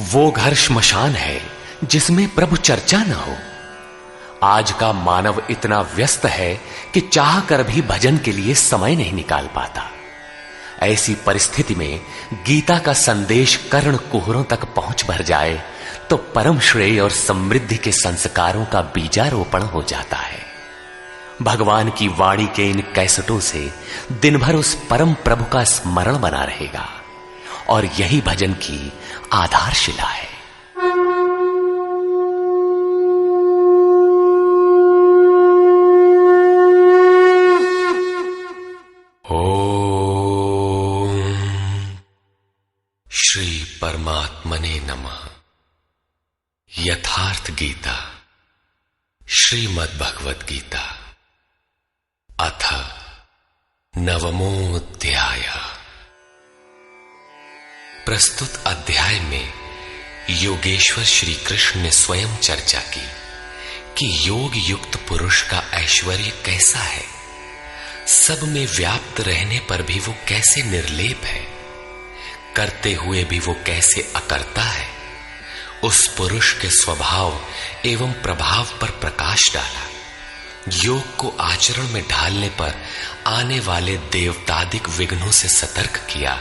वो घर श्मशान है जिसमें प्रभु चर्चा न हो। आज का मानव इतना व्यस्त है कि चाह कर भी भजन के लिए समय नहीं निकाल पाता। ऐसी परिस्थिति में गीता का संदेश कर्ण कुहरों तक पहुंच भर जाए तो परम श्रेय और समृद्धि के संस्कारों का बीजारोपण हो जाता है। भगवान की वाणी के इन कैसेटों से दिन भर उस परम प्रभु का स्मरण बना रहेगा और यही भजन की आधारशिला है। ओम श्री परमात्मने नमः। यथार्थ गीता श्रीमद् भगवद गीता अथ नवमोऽध्याय। प्रस्तुत अध्याय में योगेश्वर श्री कृष्ण ने स्वयं चर्चा की कि योग युक्त पुरुष का ऐश्वर्य कैसा है, सब में व्याप्त रहने पर भी वो कैसे निर्लेप है, करते हुए भी वो कैसे अकर्ता है। उस पुरुष के स्वभाव एवं प्रभाव पर प्रकाश डाला। योग को आचरण में ढालने पर आने वाले देवतादिक विघ्नों से सतर्क किया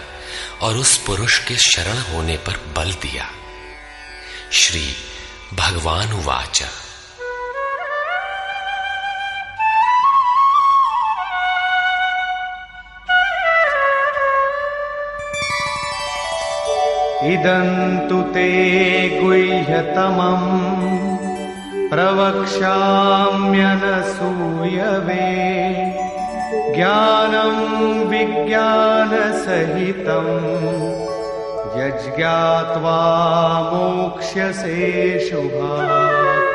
और उस पुरुष के शरण होने पर बल दिया। श्री भगवान उवाच। इदन्तु ते गुह्यतमम् प्रवक्ष्याम्यनसूयवे ज्ञानं विज्ञानसहितं यज्ञात्वा मोक्ष्यसे शुभात्।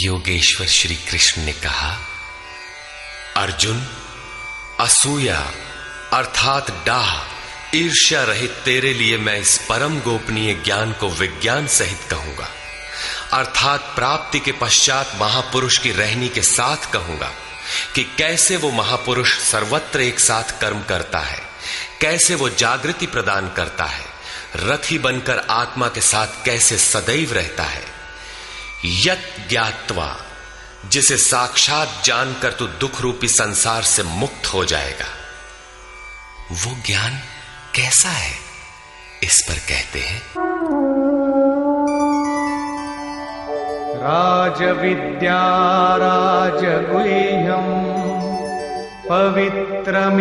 योगेश्वर श्री कृष्ण ने कहा, अर्जुन, असूया अर्थात डाह ईर्ष्या रहित तेरे लिए मैं इस परम गोपनीय ज्ञान को विज्ञान सहित कहूंगा, अर्थात प्राप्ति के पश्चात महापुरुष की रहनी के साथ कहूंगा कि कैसे वो महापुरुष सर्वत्र एक साथ कर्म करता है, कैसे वो जागृति प्रदान करता है, रथी बनकर आत्मा के साथ कैसे सदैव रहता है। यत् ज्ञात्वा, जिसे साक्षात जानकर तू दुख रूपी संसार से मुक्त हो जाएगा। वो ज्ञान कैसा है, इस पर कहते हैं, राजविद्या राजगुह्यम् पवित्रमिदमुत्तमम्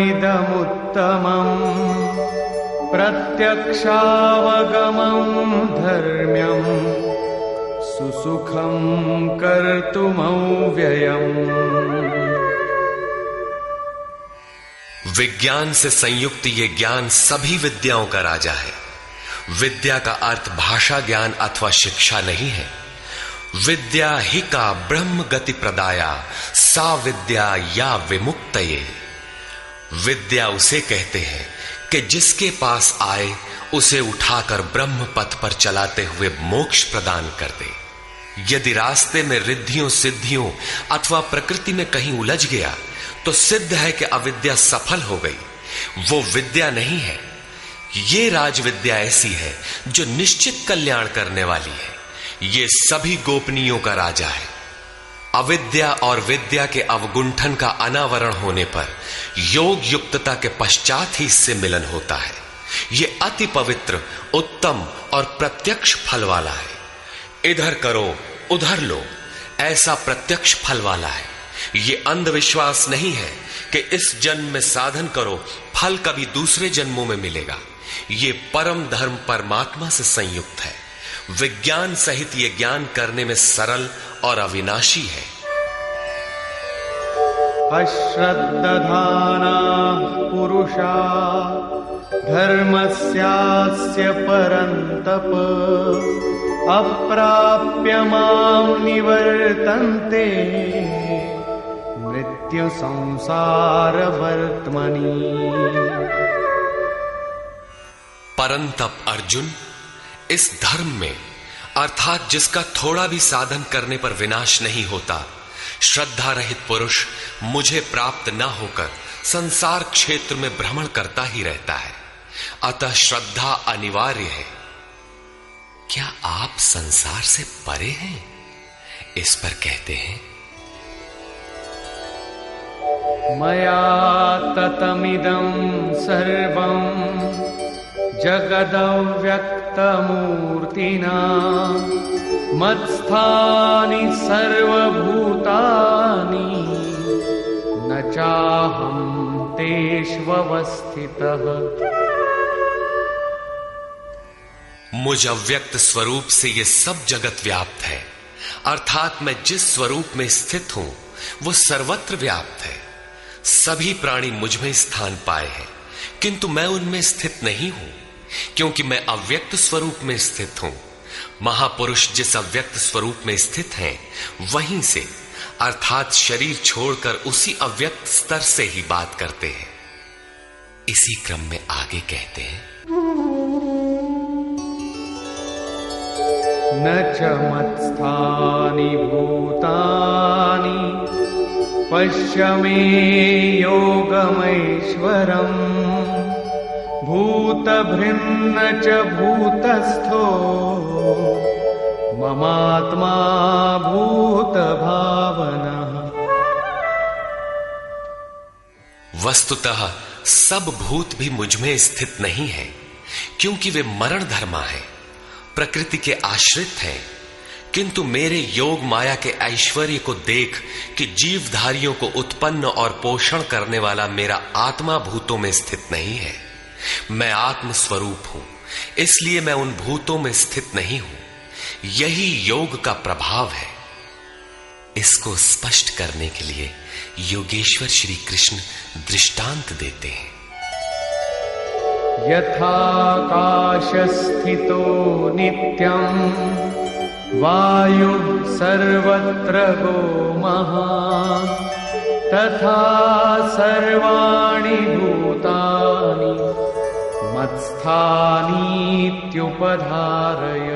प्रत्यक्षावगमम् धर्म्यम् सुसुखम् कर्तुमव्ययम्। विज्ञान से संयुक्त ये ज्ञान सभी विद्याओं का राजा है। विद्या का अर्थ भाषा ज्ञान अथवा शिक्षा नहीं है। विद्या ही का ब्रह्म गति प्रदाया सा विद्या या विमुक्तये। विद्या उसे कहते हैं कि जिसके पास आए उसे उठाकर ब्रह्म पथ पर चलाते हुए मोक्ष प्रदान कर दे। यदि रास्ते में रिद्धियों सिद्धियों अथवा प्रकृति में कहीं उलझ गया तो सिद्ध है कि अविद्या सफल हो गई। वो विद्या नहीं है। ये राजविद्या ऐसी है जो निश्चित कल्याण करने वाली है। ये सभी गोपनीयों का राजा है। अविद्या और विद्या के अवगुंठन का अनावरण होने पर योग युक्तता के पश्चात ही इससे मिलन होता है। ये अति पवित्र, उत्तम और प्रत्यक्ष फल वाला है। इधर करो उधर लो, ऐसा प्रत्यक्ष फल वाला है। ये अंधविश्वास नहीं है कि इस जन्म में साधन करो, फल कभी दूसरे जन्मों में मिलेगा। ये परम धर्म परमात्मा से संयुक्त है। विज्ञान सहित ये ज्ञान करने में सरल और अविनाशी है। अश्रद्दधानाः पुरुषा धर्मस्यास्य परन्तप अप्राप्य मां निवर्तन्ते मृत्यु संसार वर्त्मनि। परंतप अर्जुन, इस धर्म में अर्थात जिसका थोड़ा भी साधन करने पर विनाश नहीं होता, श्रद्धा रहित पुरुष मुझे प्राप्त न होकर संसार क्षेत्र में भ्रमण करता ही रहता है। अतः श्रद्धा अनिवार्य है। क्या आप संसार से परे हैं? इस पर कहते हैं, मया ततमिदं सर्वं जगदव्यक्तमूर्तिना मत्स्थानि सर्वभूतानि न चाहं तेष्वस्थितः। मुझ अव्यक्त स्वरूप से ये सब जगत व्याप्त है, अर्थात मैं जिस स्वरूप में स्थित हूं वो सर्वत्र व्याप्त है। सभी प्राणी मुझ में स्थान पाए हैं, किंतु मैं उनमें स्थित नहीं हूं, क्योंकि मैं अव्यक्त स्वरूप में स्थित हूं। महापुरुष जिस अव्यक्त स्वरूप में स्थित हैं, वहीं से अर्थात शरीर छोड़कर उसी अव्यक्त स्तर से ही बात करते हैं। इसी क्रम में आगे कहते हैं, न च मत्स्थानि भूतानि पश्य मे योगमैश्वरम् भूतभृन्न च भूतस्थो ममात्मा भूतभावनः। वस्तुतः सब भूत भी मुझ में स्थित नहीं है, क्योंकि वे मरण धर्मा है, प्रकृति के आश्रित हैं। किंतु मेरे योग माया के ऐश्वर्य को देख कि जीवधारियों को उत्पन्न और पोषण करने वाला मेरा आत्मा भूतों में स्थित नहीं है। मैं आत्म स्वरूप हूं, इसलिए मैं उन भूतों में स्थित नहीं हूं। यही योग का प्रभाव है। इसको स्पष्ट करने के लिए योगेश्वर श्री कृष्ण दृष्टांत देते हैं। यथाकाशस्थितो नित्यं वायुः सर्वत्र गो महान् तथा सर्वाणि भूतानि मत्स्थानीत्युपधारय।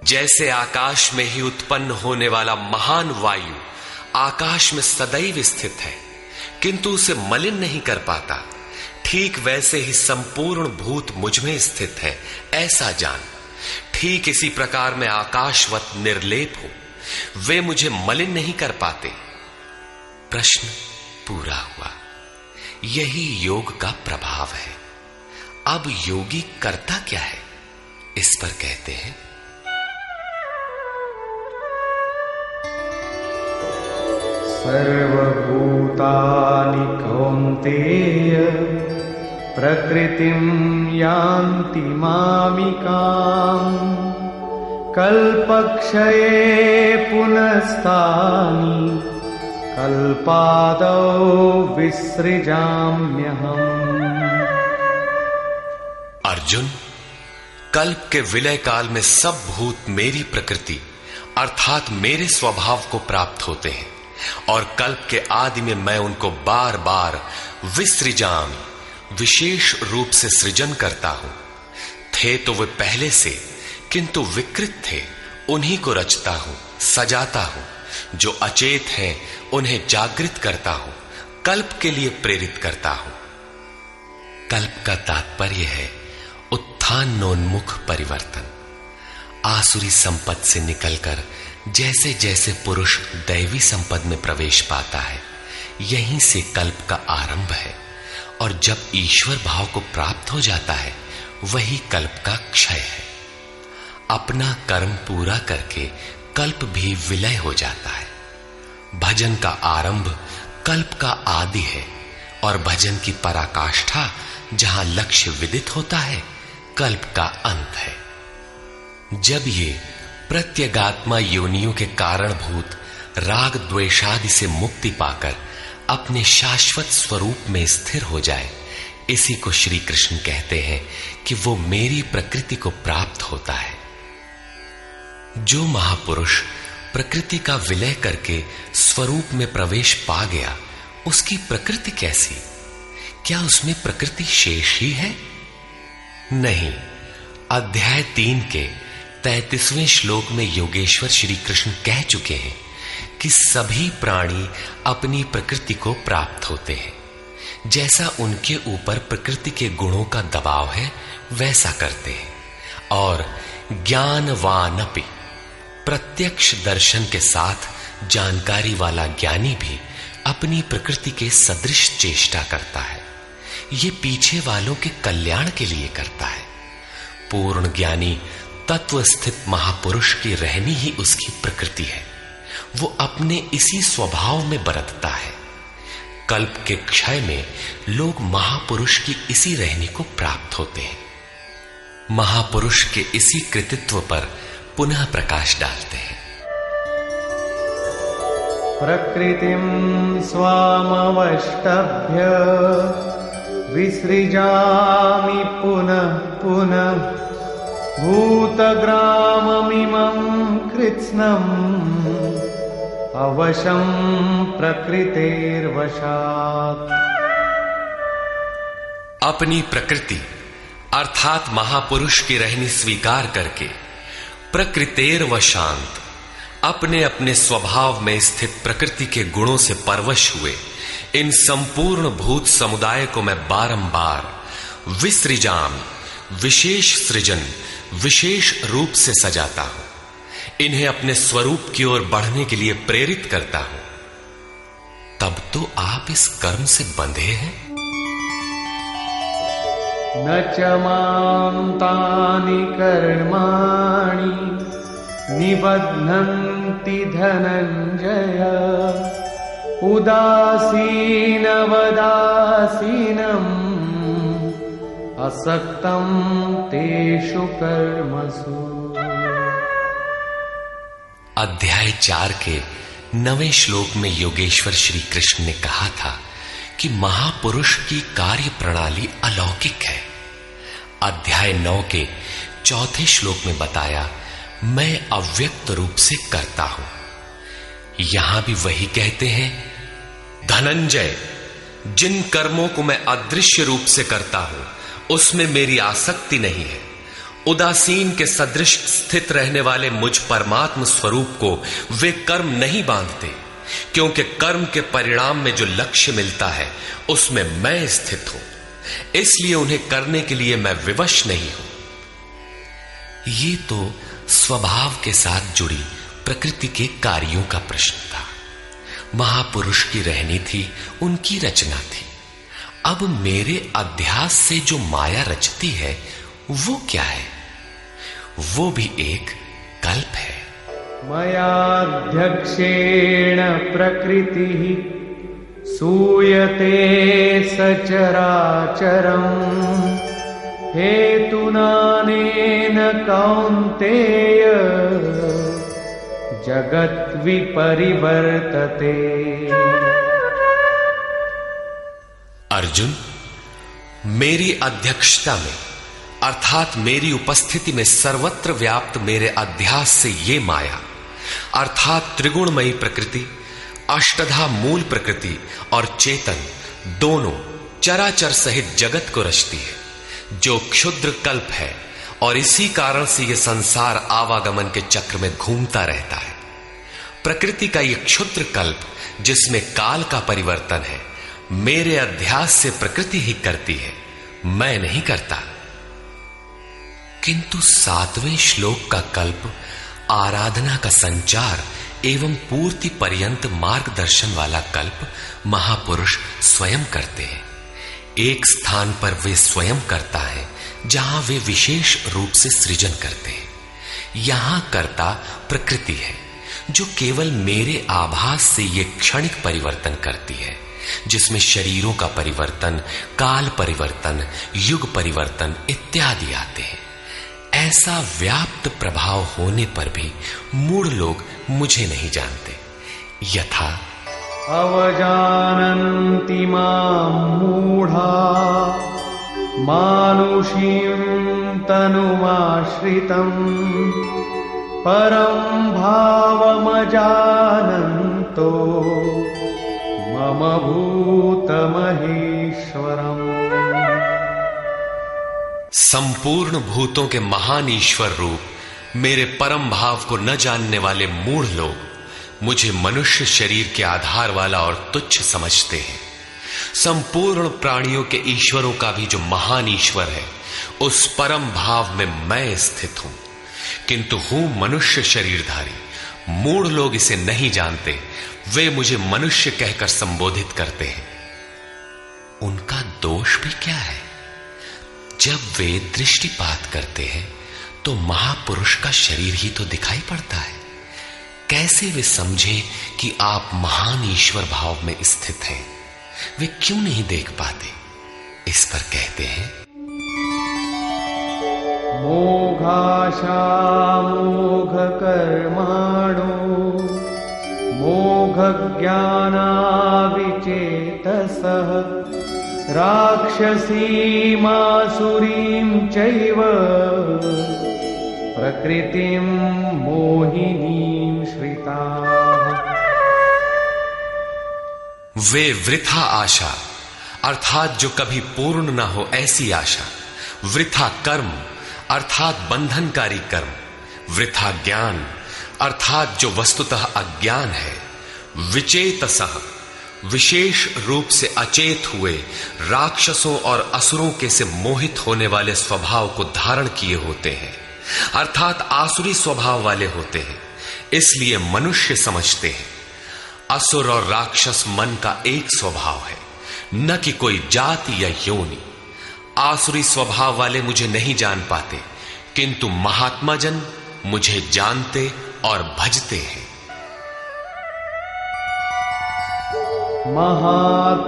जैसे आकाश में ही उत्पन्न होने वाला महान वायु आकाश में सदैव स्थित है, किंतु उसे मलिन नहीं कर पाता, ठीक वैसे ही संपूर्ण भूत मुझ में स्थित है, ऐसा जान। ठीक इसी प्रकार मैं आकाशवत निर्लेप हूं, वे मुझे मलिन नहीं कर पाते। प्रश्न पूरा हुआ। यही योग का प्रभाव है। अब योगी करता क्या है, इस पर कहते हैं, सर्वभूतानि कौन्तेय प्रकृतिं यान्ति मामिकाम् कल्पक्षये पुनस्तानि कल्पादौ विसृजाम्यहम्। अर्जुन, कल्प के विलय काल में सब भूत मेरी प्रकृति अर्थात मेरे स्वभाव को प्राप्त होते हैं, और कल्प के आदि में मैं उनको बार बार विसृजामि विशेष रूप से सृजन करता हूं। थे तो वे पहले से, किंतु विकृत थे, उन्हीं को रचता हूं, सजाता हूं। जो अचेत हैं उन्हें जागृत करता हूं, कल्प के लिए प्रेरित करता हूं। कल्प का तात्पर्य है उत्थानोन्मुख परिवर्तन। आसुरी संपद से निकलकर जैसे जैसे पुरुष दैवी संपद में प्रवेश पाता है, यहीं से कल्प का आरंभ है, और जब ईश्वर भाव को प्राप्त हो जाता है, वही कल्प का क्षय है। अपना कर्म पूरा करके कल्प भी विलय हो जाता है। भजन का आरंभ कल्प का आदि है, और भजन की पराकाष्ठा जहां लक्ष्य विदित होता है, कल्प का अंत है। जब ये प्रत्यगात्मा योनियों के कारणभूत राग द्वेषादि से मुक्ति पाकर अपने शाश्वत स्वरूप में स्थिर हो जाए, इसी को श्री कृष्ण कहते हैं कि वो मेरी प्रकृति को प्राप्त होता है। जो महापुरुष प्रकृति का विलय करके स्वरूप में प्रवेश पा गया, उसकी प्रकृति कैसी? क्या उसमें प्रकृति शेष ही है? नहीं। अध्याय 3 के 33वें श्लोक में योगेश्वर श्री कृष्ण कह चुके हैं कि सभी प्राणी अपनी प्रकृति को प्राप्त होते हैं। जैसा उनके ऊपर प्रकृति के गुणों का दबाव है, वैसा करते हैं। और ज्ञानवानपि, प्रत्यक्ष दर्शन के साथ जानकारी वाला ज्ञानी भी अपनी प्रकृति के सदृश चेष्टा करता है। ये पीछे वालों के कल्याण के लिए करता है। पूर्ण ज्ञानी तत्व स्थित महापुरुष की रहनी ही उसकी प्रकृति है। वो अपने इसी स्वभाव में बरतता है। कल्प के क्षय में लोग महापुरुष की इसी रहनी को प्राप्त होते हैं। महापुरुष के इसी कृतित्व पर पुनः प्रकाश डालते हैं। प्रकृतिं स्वामवष्टभ्य विसृजामि पुनः पुनः भूतग्राममिमं कृत्स्नम् अवशं प्रकृतेर्वशात्। अपनी प्रकृति अर्थात महापुरुष की रहनी स्वीकार करके प्रकृतेर्वशांत, अपने अपने स्वभाव में स्थित प्रकृति के गुणों से परवश हुए इन संपूर्ण भूत समुदाय को मैं बारंबार विसृजाम, विशेष सृजन, विशेष रूप से सजाता हूं। इन्हें अपने स्वरूप की ओर बढ़ने के लिए प्रेरित करता हूं। तब तो आप इस कर्म से बंधे हैं। न च मां तानि कर्माणि निबध्नन्ति धनञ्जय उदासीनवदासीनम् असक्तं तेषु कर्मसु। अध्याय 4 के 9वें श्लोक में योगेश्वर श्री कृष्ण ने कहा था कि महापुरुष की कार्य प्रणाली अलौकिक है। अध्याय 9 के 4 श्लोक में बताया, मैं अव्यक्त रूप से करता हूं। यहां भी वही कहते हैं, धनंजय, जिन कर्मों को मैं अदृश्य रूप से करता हूं उसमें मेरी आसक्ति नहीं है। उदासीन के सदृश स्थित रहने वाले मुझ परमात्म स्वरूप को वे कर्म नहीं बांधते, क्योंकि कर्म के परिणाम में जो लक्ष्य मिलता है उसमें मैं स्थित हूं, इसलिए उन्हें करने के लिए मैं विवश नहीं हूं। ये तो स्वभाव के साथ जुड़ी प्रकृति के कार्यों का प्रश्न था। महापुरुष की रहनी थी, उनकी रचना थी। अब मेरे अध्यास से जो माया रचती है वो क्या है? वो भी एक कल्प है। मयाध्यक्षेण प्रकृतिः सूयते सचराचरम् हेतुनानेन कौन्तेय जगत् विपरिवर्तते। अर्जुन, मेरी अध्यक्षता में अर्थात मेरी उपस्थिति में सर्वत्र व्याप्त मेरे अध्यास से ये माया अर्थात त्रिगुणमयी प्रकृति, अष्टधा मूल प्रकृति और चेतन दोनों चराचर सहित जगत को रचती है, जो क्षुद्र कल्प है। और इसी कारण से यह संसार आवागमन के चक्र में घूमता रहता है। प्रकृति का यह क्षुद्र कल्प जिसमें काल का परिवर्तन है, मेरे अध्यास से प्रकृति ही करती है, मैं नहीं करता। किंतु 7वें श्लोक का कल्प आराधना का संचार एवं पूर्ति पर्यंत मार्गदर्शन वाला कल्प महापुरुष स्वयं करते हैं। एक स्थान पर वे स्वयं करता है जहां वे विशेष रूप से सृजन करते हैं। यहां कर्ता प्रकृति है, जो केवल मेरे आभास से ये क्षणिक परिवर्तन करती है, जिसमें शरीरों का परिवर्तन, काल परिवर्तन, युग परिवर्तन इत्यादि आते हैं। ऐसा व्याप्त प्रभाव होने पर भी मूढ़ लोग मुझे नहीं जानते। यथा अवजानन्ति मां मूढ़ा मानुषीं तनुमाश्रितम् परं भावमजानन्तो मम भूतमहेश्वरम्। संपूर्ण भूतों के महान ईश्वर रूप मेरे परम भाव को न जानने वाले मूढ़ लोग मुझे मनुष्य शरीर के आधार वाला और तुच्छ समझते हैं। संपूर्ण प्राणियों के ईश्वरों का भी जो महान ईश्वर है, उस परम भाव में मैं स्थित हूं, किंतु हूं मनुष्य शरीरधारी। मूढ़ लोग इसे नहीं जानते, वे मुझे मनुष्य कहकर संबोधित करते हैं। उनका दोष भी क्या है? जब वे दृष्टिपात करते हैं तो महापुरुष का शरीर ही तो दिखाई पड़ता है। कैसे वे समझें कि आप महान ईश्वर भाव में स्थित हैं? वे क्यों नहीं देख पाते? इस पर कहते हैं, मोघाशा मोघ कर्माणो मोघ ज्ञानाविचेतसः राक्षसीमासुरीं चैव प्रकृतिं मोहिनीं श्रिताः। वे वृथा आशा अर्थात जो कभी पूर्ण न हो ऐसी आशा, वृथा कर्म अर्थात बंधनकारी कर्म, वृथा ज्ञान अर्थात जो वस्तुतः अज्ञान है, विचेतसः विशेष रूप से अचेत हुए राक्षसों और असुरों के से मोहित होने वाले स्वभाव को धारण किए होते हैं, अर्थात आसुरी स्वभाव वाले होते हैं। इसलिए मनुष्य समझते हैं असुर और राक्षस मन का एक स्वभाव है, न कि कोई जाति या योनि। आसुरी स्वभाव वाले मुझे नहीं जान पाते, किंतु महात्मा जन मुझे जानते और भजते हैं।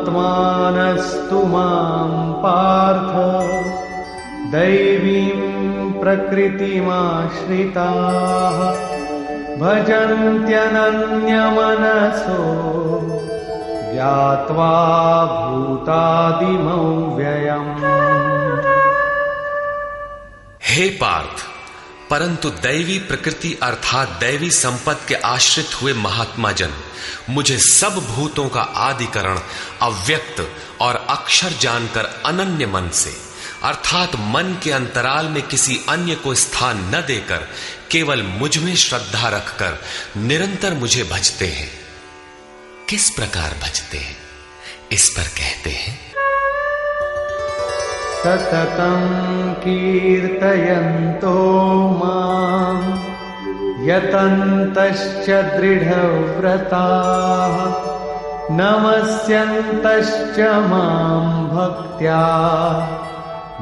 महात्मानस्तु मां पार्थ दैवीं प्रकृतिमाश्रिताः भजन्त्यनन्यमनसो ज्ञात्वा भूतादिमं व्ययम्। हे पार्थ, परंतु दैवी प्रकृति अर्थात दैवी संपत्ति के आश्रित हुए महात्मा जन मुझे सब भूतों का आदिकरण अव्यक्त और अक्षर जानकर अनन्य मन से अर्थात मन के अंतराल में किसी अन्य को स्थान न देकर केवल मुझ में श्रद्धा रखकर निरंतर मुझे भजते हैं। किस प्रकार भजते हैं? इस पर कहते हैं, सततं कीर्तयन्तो मां यतन्तश्च दृढव्रताः नमस्यन्तश्च मां भक्त्या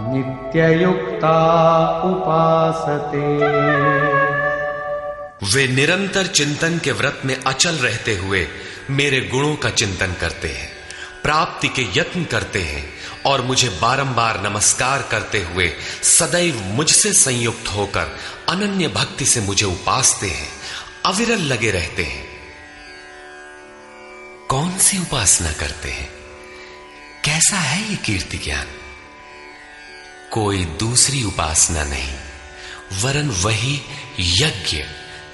नित्ययुक्ता उपासते। वे निरंतर चिंतन के व्रत में अचल रहते हुए मेरे गुणों का चिंतन करते हैं, प्राप्ति के यत्न करते हैं और मुझे बारंबार नमस्कार करते हुए सदैव मुझसे संयुक्त होकर अनन्य भक्ति से मुझे उपासते हैं, अविरल लगे रहते हैं। कौन सी उपासना करते हैं? कैसा है ये कीर्ति ज्ञान? कोई दूसरी उपासना नहीं, वरन वही यज्ञ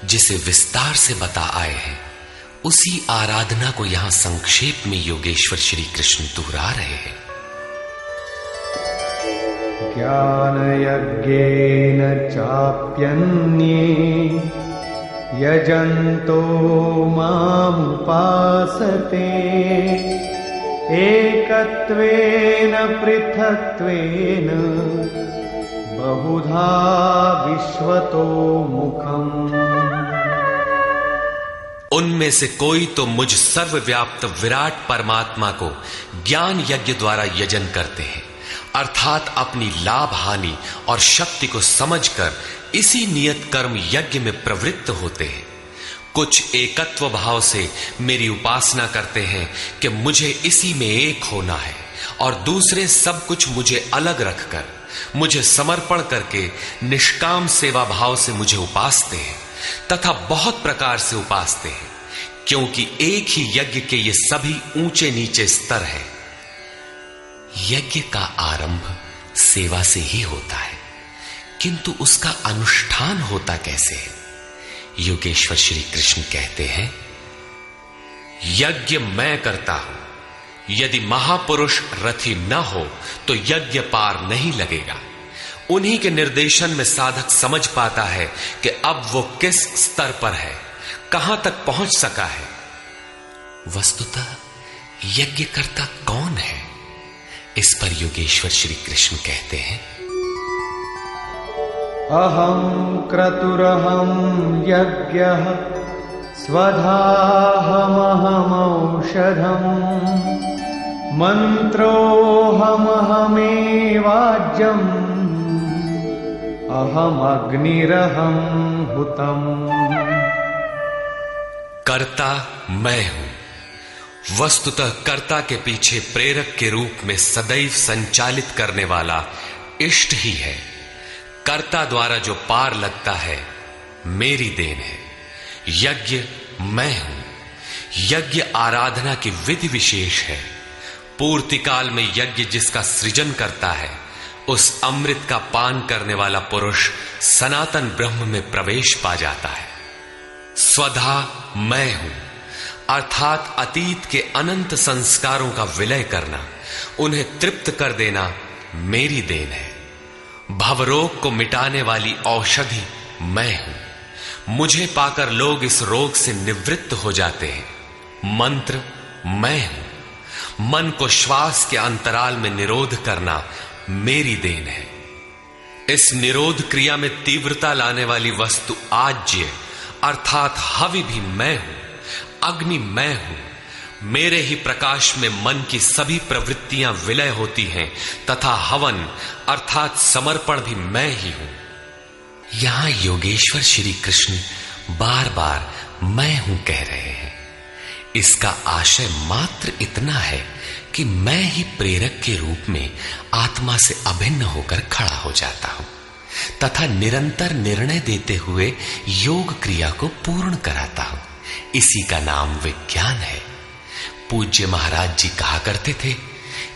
जिसे विस्तार से बता आए हैं, उसी आराधना को यहां संक्षेप में योगेश्वर श्री कृष्ण दोहरा रहे हैं। ज्ञानयज्ञेन चाप्यन्ये यजन्तो मामुपासते एकत्वेन पृथक्त्वेन बहुधा विश्वतो मुखम्। उनमें से कोई तो मुझ सर्वव्याप्त विराट परमात्मा को ज्ञान यज्ञ द्वारा यजन करते हैं, अर्थात अपनी लाभ हानि और शक्ति को समझकर इसी नियत कर्म यज्ञ में प्रवृत्त होते हैं। कुछ एकत्व भाव से मेरी उपासना करते हैं कि मुझे इसी में एक होना है, और दूसरे सब कुछ मुझे अलग रखकर मुझे समर्पण करके निष्काम सेवा भाव से मुझे उपासते हैं तथा बहुत प्रकार से उपासते हैं, क्योंकि एक ही यज्ञ के ये सभी ऊंचे नीचे स्तर हैं। यज्ञ का आरंभ सेवा से ही होता है, किंतु उसका अनुष्ठान होता कैसे है? योगेश्वर श्री कृष्ण कहते हैं, यज्ञ मैं करता हूं, यदि महापुरुष रथी न हो तो यज्ञ पार नहीं लगेगा। उन्हीं के निर्देशन में साधक समझ पाता है कि अब वो किस स्तर पर है, कहां तक पहुंच सका है। वस्तुतः यज्ञकर्ता कौन है? इस पर योगेश्वर श्री कृष्ण कहते हैं, अहं क्रतुरहं यज्ञः स्वधाहमहमौषधम् मन्त्रोऽहमहमेवाज्यम् अहमग्निरहं हुतम्। कर्ता मैं हूं। वस्तुतः कर्ता के पीछे प्रेरक के रूप में सदैव संचालित करने वाला इष्ट ही है। कर्ता द्वारा जो पार लगता है मेरी देन है। यज्ञ मैं हूं। यज्ञ आराधना की विधि विशेष है। पूर्ति काल में यज्ञ जिसका सृजन करता है, उस अमृत का पान करने वाला पुरुष सनातन ब्रह्म में प्रवेश पा जाता है। स्वधा मैं हूं अर्थात अतीत के अनंत संस्कारों का विलय करना, उन्हें तृप्त कर देना मेरी देन है। भवरोग को मिटाने वाली औषधि मैं हूं। मुझे पाकर लोग इस रोग से निवृत्त हो जाते हैं। मंत्र मैं हूं। मन को श्वास के अंतराल में निरोध करना मेरी देन है। इस निरोध क्रिया में तीव्रता लाने वाली वस्तु आज्य अर्थात हवि भी मैं हूं। अग्नि मैं हूं। मेरे ही प्रकाश में मन की सभी प्रवृत्तियां विलय होती हैं तथा हवन अर्थात समर्पण भी मैं ही हूं। यहां योगेश्वर श्री कृष्ण बार बार मैं हूं कह रहे हैं। इसका आशय मात्र इतना है कि मैं ही प्रेरक के रूप में आत्मा से अभिन्न होकर खड़ा हो जाता हूं तथा निरंतर निर्णय देते हुए योग क्रिया को पूर्ण कराता हूं। इसी का नाम विज्ञान है। पूज्य महाराज जी कहा करते थे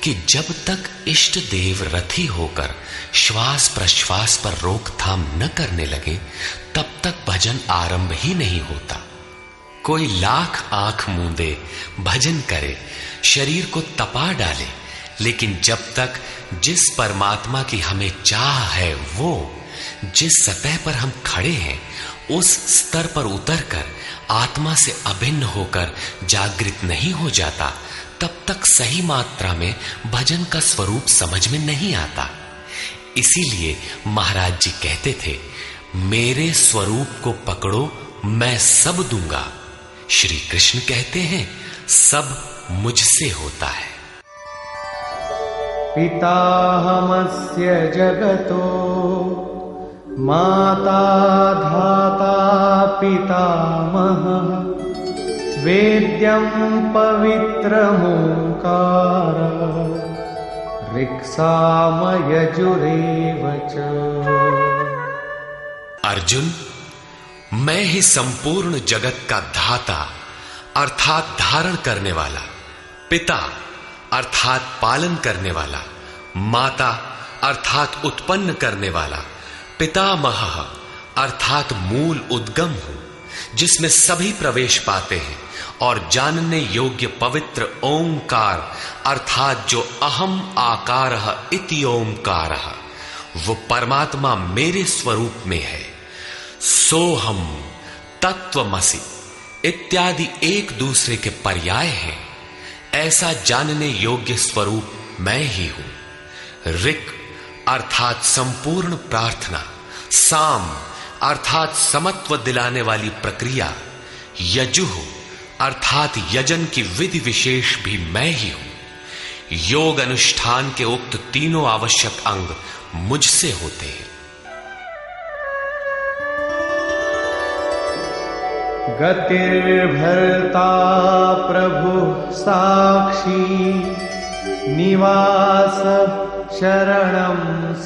कि जब तक इष्ट देव रथी होकर श्वास प्रश्वास पर रोकथाम न करने लगे तब तक भजन आरंभ ही नहीं होता। कोई लाख आंख मूंदे भजन करे, शरीर को तपा डाले, लेकिन जब तक जिस परमात्मा की हमें चाह है वो जिस सतह पर हम खड़े हैं उस स्तर पर उतरकर आत्मा से अभिन्न होकर जागृत नहीं हो जाता, तब तक सही मात्रा में भजन का स्वरूप समझ में नहीं आता। इसीलिए महाराज जी कहते थे, मेरे स्वरूप को पकड़ो, मैं सब दूंगा। श्री कृष्ण कहते हैं, सब मुझसे होता है। पिताहमस्य जगतो माता धाता पितामहः वेद्यं पवित्रमोंकार ऋक्सामयजुरेव च। अर्जुन, मैं ही संपूर्ण जगत का धाता अर्थात धारण करने वाला, पिता अर्थात पालन करने वाला, माता अर्थात उत्पन्न करने वाला, पितामह अर्थात मूल उद्गम हूं जिसमें सभी प्रवेश पाते हैं, और जानने योग्य पवित्र ओंकार अर्थात जो अहम आकारः इति ओंकारः वो परमात्मा मेरे स्वरूप में है। सोहम, तत्वमसि इत्यादि एक दूसरे के पर्याय हैं। ऐसा जानने योग्य स्वरूप मैं ही हूं। ऋक् अर्थात संपूर्ण प्रार्थना, साम अर्थात समत्व दिलाने वाली प्रक्रिया, यजुः अर्थात यजन की विधि विशेष भी मैं ही हूं। योग अनुष्ठान के उक्त तीनों आवश्यक अंग मुझसे होते हैं। गतिर्भर्ता प्रभु साक्षी निवास शरणं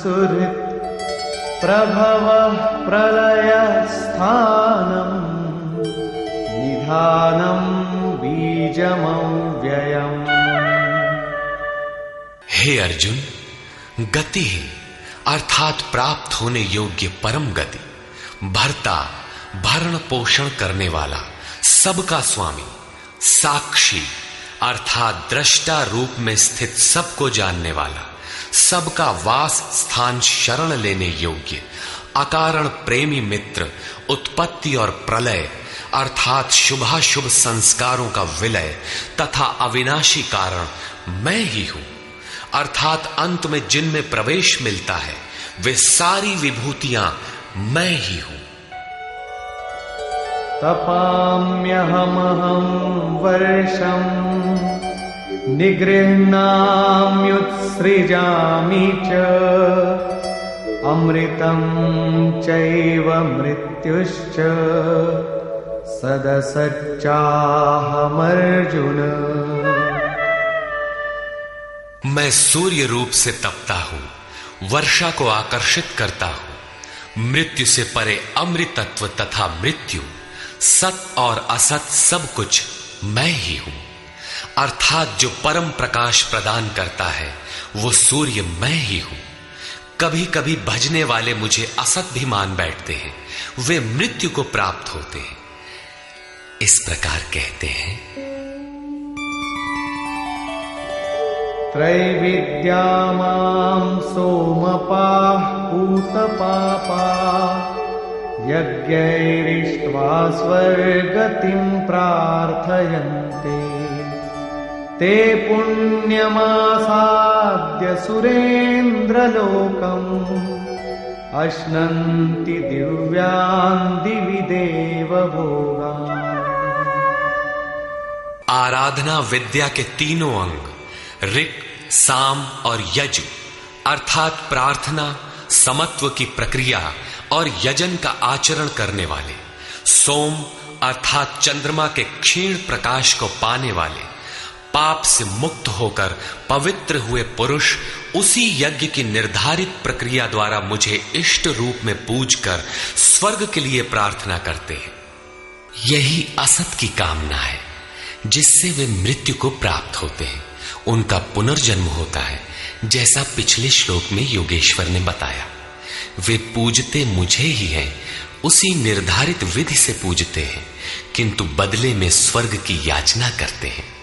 सुहृत् प्रभवः प्रलय स्थानं निधानं बीजमव्ययम्। हे अर्जुन, गति ही अर्थात प्राप्त होने योग्य परम गति, भर्ता भरण पोषण करने वाला, सबका स्वामी, साक्षी अर्थात दृष्टा रूप में स्थित सबको जानने वाला, सबका वास स्थान शरण लेने योग्य, अकारण प्रेमी मित्र, उत्पत्ति और प्रलय अर्थात शुभाशुभ संस्कारों का विलय तथा अविनाशी कारण मैं ही हूं, अर्थात अंत में जिनमें प्रवेश मिलता है वे सारी विभूतियां मैं ही हूं। तपाम्यहमहं वर्षम् निगृह्णाम्युत्सृजामि च अमृतं चैव मृत्युश्च सदसच्चाहमर्जुन। मैं सूर्य रूप से तपता हूं, वर्षा को आकर्षित करता हूं, मृत्यु से परे अमृतत्व तथा मृत्यु, सत और असत सब कुछ मैं ही हूं, अर्थात जो परम प्रकाश प्रदान करता है वो सूर्य मैं ही हूं। कभी कभी भजने वाले मुझे असत भी मान बैठते हैं, वे मृत्यु को प्राप्त होते हैं। इस प्रकार कहते हैं, त्रैविद्या मां सोमपाः पूतपापा यज्ञैरिष्ट्वा स्वर्गतिं प्रार्थयन्ते ते पुण्यमासाद्य सुरेन्द्रलोकम् अश्नन्ति दिव्यान् दिवि देवभोगान्। आराधना विद्या के तीनों अंग ऋक्, साम और यजु अर्थात प्रार्थना, समत्व की प्रक्रिया और यजन का आचरण करने वाले, सोम अर्थात चंद्रमा के क्षीण प्रकाश को पाने वाले, पाप से मुक्त होकर पवित्र हुए पुरुष उसी यज्ञ की निर्धारित प्रक्रिया द्वारा मुझे इष्ट रूप में पूजकर स्वर्ग के लिए प्रार्थना करते हैं। यही असत की कामना है जिससे वे मृत्यु को प्राप्त होते हैं, उनका पुनर्जन्म होता है, जैसा पिछले श्लोक में योगेश्वर ने बताया। वे पूजते मुझे ही हैं, उसी निर्धारित विधि से पूजते हैं, किंतु बदले में स्वर्ग की याचना करते हैं।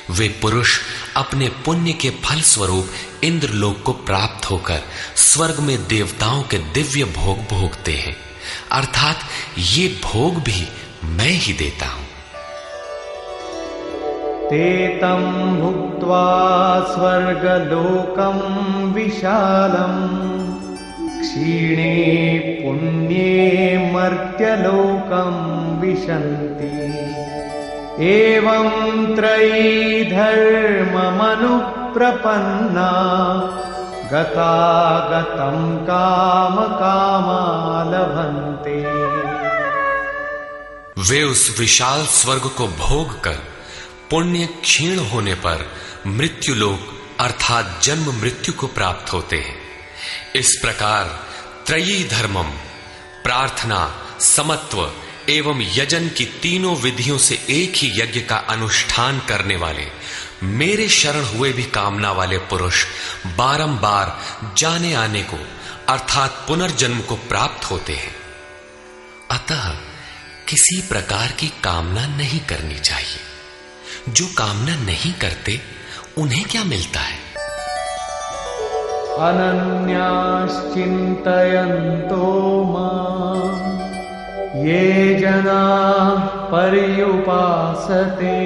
वे पुरुष अपने पुण्य के फल स्वरूप इंद्रलोक को प्राप्त होकर स्वर्ग में देवताओं के दिव्य भोग भोगते हैं, अर्थात ये भोग भी मैं ही देता हूं। ते तं भुक्त्वा स्वर्गलोकं विशालम् क्षीणे पुण्ये मर्त्यलोकं विशन्ति एवं त्रयी धर्ममनुप्रपन्ना गतागतं कामकामा लभन्ते। वे उस विशाल स्वर्ग को भोग कर पुण्य क्षीण होने पर मृत्युलोक अर्थात जन्म मृत्यु को प्राप्त होते हैं। इस प्रकार त्रयी धर्मम प्रार्थना, समत्व एवं यजन की तीनों विधियों से एक ही यज्ञ का अनुष्ठान करने वाले मेरे शरण हुए भी कामना वाले पुरुष बारंबार जाने आने को अर्थात पुनर्जन्म को प्राप्त होते हैं। अतः किसी प्रकार की कामना नहीं करनी चाहिए। जो कामना नहीं करते उन्हें क्या मिलता है? अनन्याश्चिन्तयन्तो मां ये जनाः पर्युपासते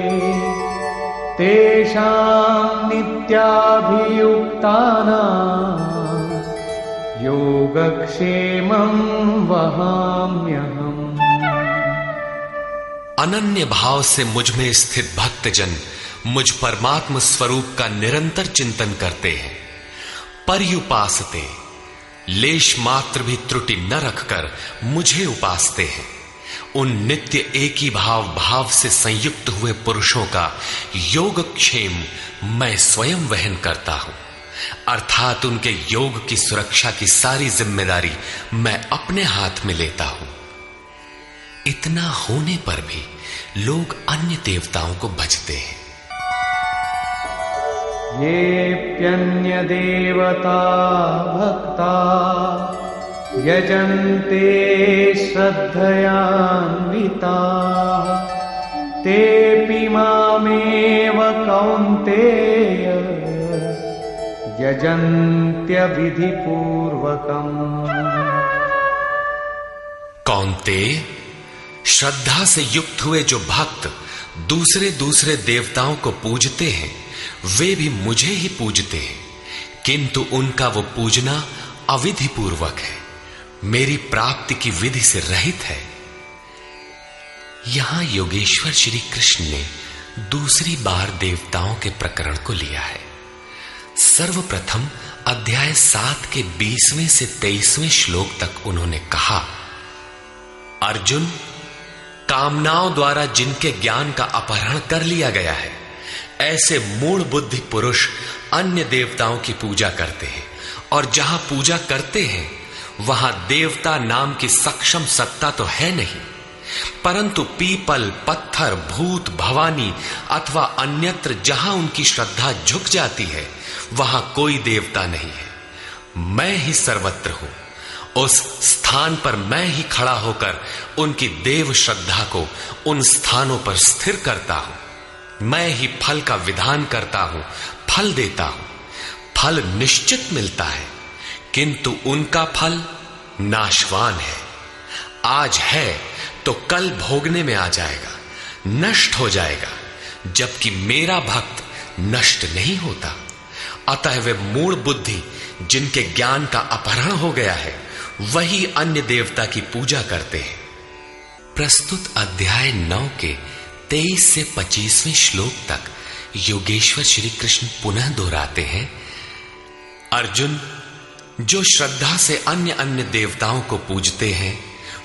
तेषां नित्याभियुक्तानां योगक्षेमं वहाम्यहम्। अनन्य भाव से मुझ में स्थित भक्तजन मुझ परमात्म स्वरूप का निरंतर चिंतन करते हैं। पर्युपासते लेश मात्र भी त्रुटि न रखकर मुझे उपासते हैं। उन नित्य एक ही भाव से संयुक्त हुए पुरुषों का योगक्षेम मैं स्वयं वहन करता हूं, अर्थात उनके योग की सुरक्षा की सारी जिम्मेदारी मैं अपने हाथ में लेता हूं। इतना होने पर भी लोग अन्य देवताओं को भजते हैं। येऽप्यन्य देवता भक्ता यजन्ते श्रद्धयान्विता तेऽपि मामेव कौन्तेय यजन्त्यविधिपूर्वकम्। कौन्तेय, श्रद्धा से युक्त हुए जो भक्त दूसरे दूसरे देवताओं को पूजते हैं वे भी मुझे ही पूजते हैं, किंतु उनका वो पूजना अविधि पूर्वक है, मेरी प्राप्ति की विधि से रहित है। यहां योगेश्वर श्री कृष्ण ने दूसरी बार देवताओं के प्रकरण को लिया है। सर्वप्रथम अध्याय 7 के 20वें से 23वें श्लोक तक उन्होंने कहा, अर्जुन, कामनाओं द्वारा जिनके ज्ञान का अपहरण कर लिया गया है, ऐसे मूढ़ बुद्धि पुरुष अन्य देवताओं की पूजा करते हैं, और जहां पूजा करते हैं वहां देवता नाम की सक्षम सत्ता तो है नहीं, परंतु पीपल, पत्थर, भूत, भवानी अथवा अन्यत्र जहां उनकी श्रद्धा झुक जाती है वहां कोई देवता नहीं है। मैं ही सर्वत्र हूं, उस स्थान पर मैं ही खड़ा होकर उनकी देव श्रद्धा को उन स्थानों पर स्थिर करता हूं। मैं ही फल का विधान करता हूं, फल देता हूं। फल निश्चित मिलता है, किंतु उनका फल नाशवान है। आज है तो कल भोगने में आ जाएगा, नष्ट हो जाएगा, जबकि मेरा भक्त नष्ट नहीं होता। अतः वे मूढ़ बुद्धि जिनके ज्ञान का अपहरण हो गया है वही अन्य देवता की पूजा करते हैं। प्रस्तुत अध्याय 9 के 23 से 25वें श्लोक तक योगेश्वर श्री कृष्ण पुनः दोहराते हैं, अर्जुन, जो श्रद्धा से अन्य अन्य देवताओं को पूजते हैं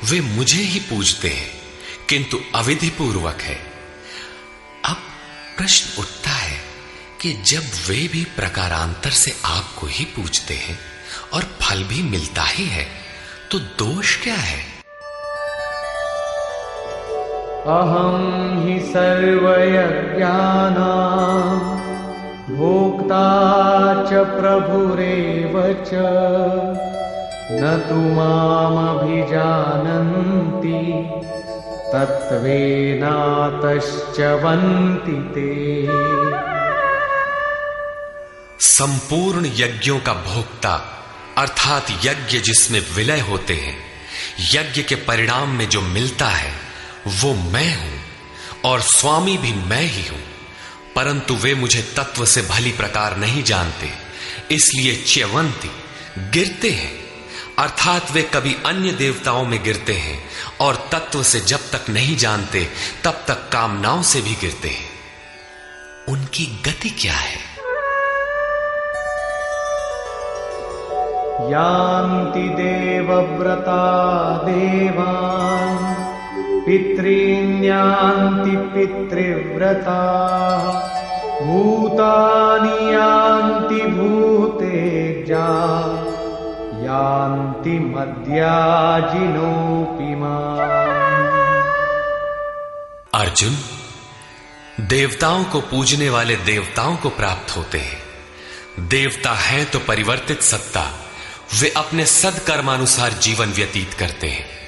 वे मुझे ही पूजते हैं, किंतु अविधि पूर्वक है। अब प्रश्न उठता है कि जब वे भी प्रकारांतर से आपको ही पूजते हैं और फल भी मिलता ही है, तो दोष क्या है? अहं हि सर्वयज्ञानां भोक्ता च प्रभुरेव च न तु मामभिजानन्ति तत्त्वेनातश्च वन्ति ते। संपूर्ण यज्ञों का भोक्ता अर्थात यज्ञ जिसमें विलय होते हैं, यज्ञ के परिणाम में जो मिलता है वो मैं हूं और स्वामी भी मैं ही हूं, परंतु वे मुझे तत्व से भली प्रकार नहीं जानते, इसलिए च्यवंती गिरते हैं, अर्थात वे कभी अन्य देवताओं में गिरते हैं और तत्व से जब तक नहीं जानते तब तक कामनाओं से भी गिरते हैं। उनकी गति क्या है? यान्ति देवव्रता देवान् पितॄन् यान्ति पितृव्रता भूतानि यान्ति भूतेजा यान्ति मद्याजिनोऽपि माम्। अर्जुन, देवताओं को पूजने वाले देवताओं को प्राप्त होते हैं। देवता हैं तो परिवर्तित सत्ता, वे अपने सदकर्मानुसार जीवन व्यतीत करते हैं।